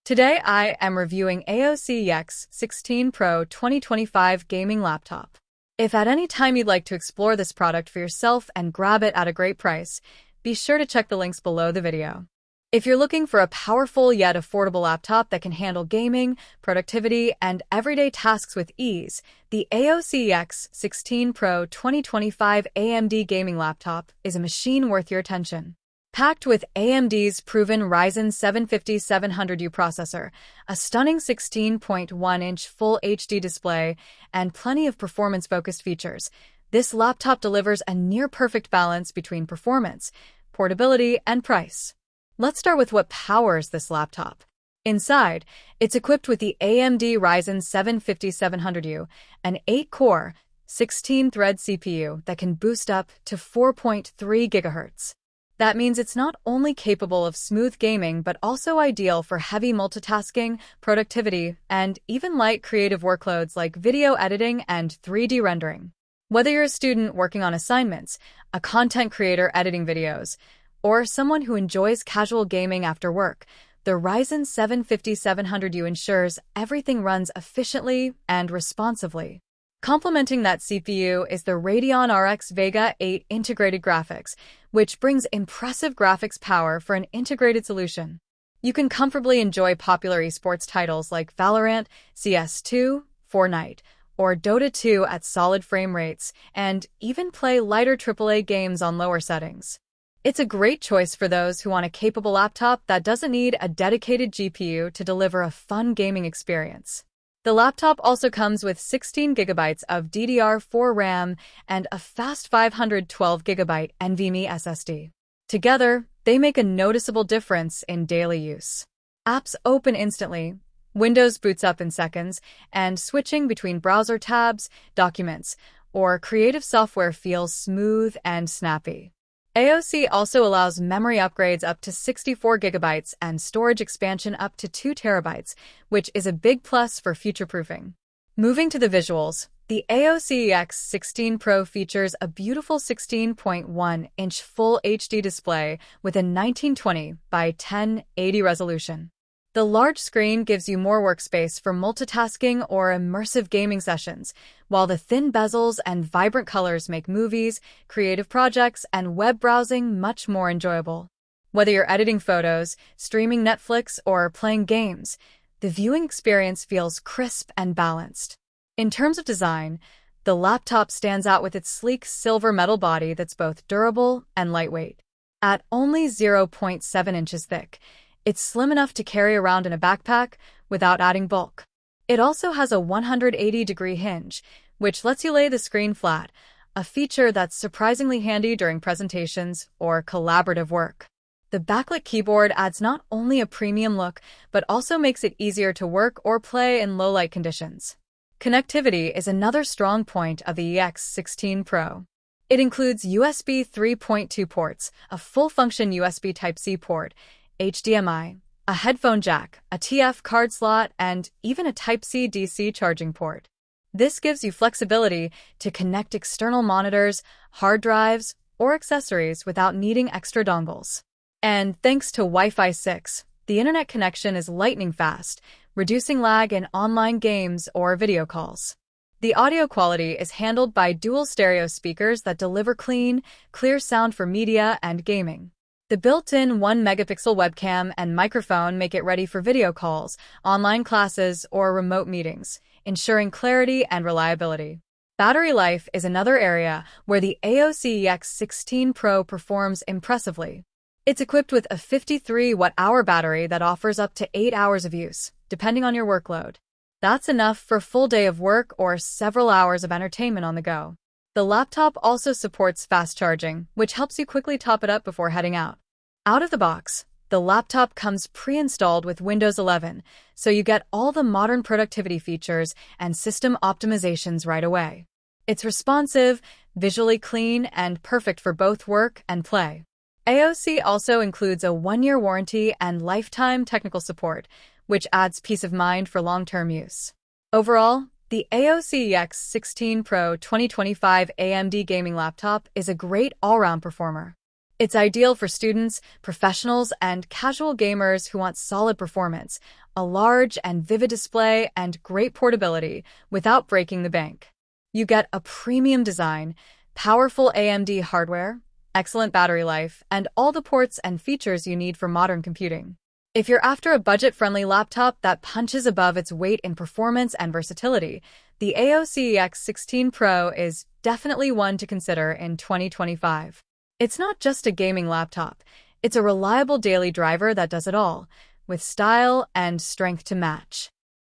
Today I am reviewing AOC AX16 Pro 2025 gaming laptop. If at any time you'd like to explore this product for yourself and grab it at a great price, be sure to check the links below the video. If you're looking for a powerful yet affordable laptop that can handle gaming, productivity, and everyday tasks with ease, the AOC AX16 Pro 2025 AMD gaming laptop is a machine worth your attention. Packed with AMD's proven Ryzen 750-700U processor, a stunning 16.1-inch Full HD display, and plenty of performance-focused features, this laptop delivers a near-perfect balance between performance, portability, and price. Let's start with what powers this laptop. Inside, it's equipped with the AMD Ryzen 750-700U, an 8-core, 16-thread CPU that can boost up to 4.3 GHz. That means it's not only capable of smooth gaming but also ideal for heavy multitasking, productivity, and even light creative workloads like video editing and 3D rendering. Whether you're a student working on assignments, a content creator editing videos, or someone who enjoys casual gaming after work, the Ryzen 750-700U ensures everything runs efficiently and responsively. Complementing that CPU is the Radeon RX Vega 8 integrated graphics, which brings impressive graphics power for an integrated solution. You can comfortably enjoy popular esports titles like Valorant, CS2, Fortnite, or Dota 2 at solid frame rates, and even play lighter AAA games on lower settings. It's a great choice for those who want a capable laptop that doesn't need a dedicated GPU to deliver a fun gaming experience. The laptop also comes with 16 GB of DDR4 RAM and a fast 512 GB NVMe SSD. Together, they make a noticeable difference in daily use. Apps open instantly, Windows boots up in seconds, and switching between browser tabs, documents, or creative software feels smooth and snappy. AOC also allows memory upgrades up to 64 GB and storage expansion up to 2 TB, which is a big plus for future-proofing. Moving to the visuals, the AOC AX16 Pro features a beautiful 16.1-inch Full HD display with a 1920 by 1080 resolution. The large screen gives you more workspace for multitasking or immersive gaming sessions, while the thin bezels and vibrant colors make movies, creative projects, and web browsing much more enjoyable. Whether you're editing photos, streaming Netflix, or playing games, the viewing experience feels crisp and balanced. In terms of design, the laptop stands out with its sleek silver metal body that's both durable and lightweight. At only 0.7 inches thick, it's slim enough to carry around in a backpack without adding bulk. It also has a 180-degree hinge, which lets you lay the screen flat, a feature that's surprisingly handy during presentations or collaborative work. The backlit keyboard adds not only a premium look, but also makes it easier to work or play in low-light conditions. Connectivity is another strong point of the AX16 Pro. It includes USB 3.2 ports, a full-function USB Type-C port, HDMI, a headphone jack, a TF card slot, and even a Type-C DC charging port. This gives you flexibility to connect external monitors, hard drives, or accessories without needing extra dongles. And thanks to Wi-Fi 6, the internet connection is lightning fast, reducing lag in online games or video calls. The audio quality is handled by dual stereo speakers that deliver clean, clear sound for media and gaming. The built-in 1-megapixel webcam and microphone make it ready for video calls, online classes, or remote meetings, ensuring clarity and reliability. Battery life is another area where the AOC AX16 Pro performs impressively. It's equipped with a 53 watt-hour battery that offers up to 8 hours of use, depending on your workload. That's enough for a full day of work or several hours of entertainment on the go. The laptop also supports fast charging, which helps you quickly top it up before heading out. Out of the box, the laptop comes pre-installed with Windows 11, so you get all the modern productivity features and system optimizations right away. It's responsive, visually clean, and perfect for both work and play. AOC also includes a 1-year warranty and lifetime technical support, which adds peace of mind for long-term use. Overall, the AOC AX16 Pro 2025 AMD gaming laptop is a great all-round performer. It's ideal for students, professionals, and casual gamers who want solid performance, a large and vivid display, and great portability without breaking the bank. You get a premium design, powerful AMD hardware, excellent battery life, and all the ports and features you need for modern computing. If you're after a budget-friendly laptop that punches above its weight in performance and versatility, the AOC AX16 Pro is definitely one to consider in 2025. It's not just a gaming laptop, it's a reliable daily driver that does it all, with style and strength to match.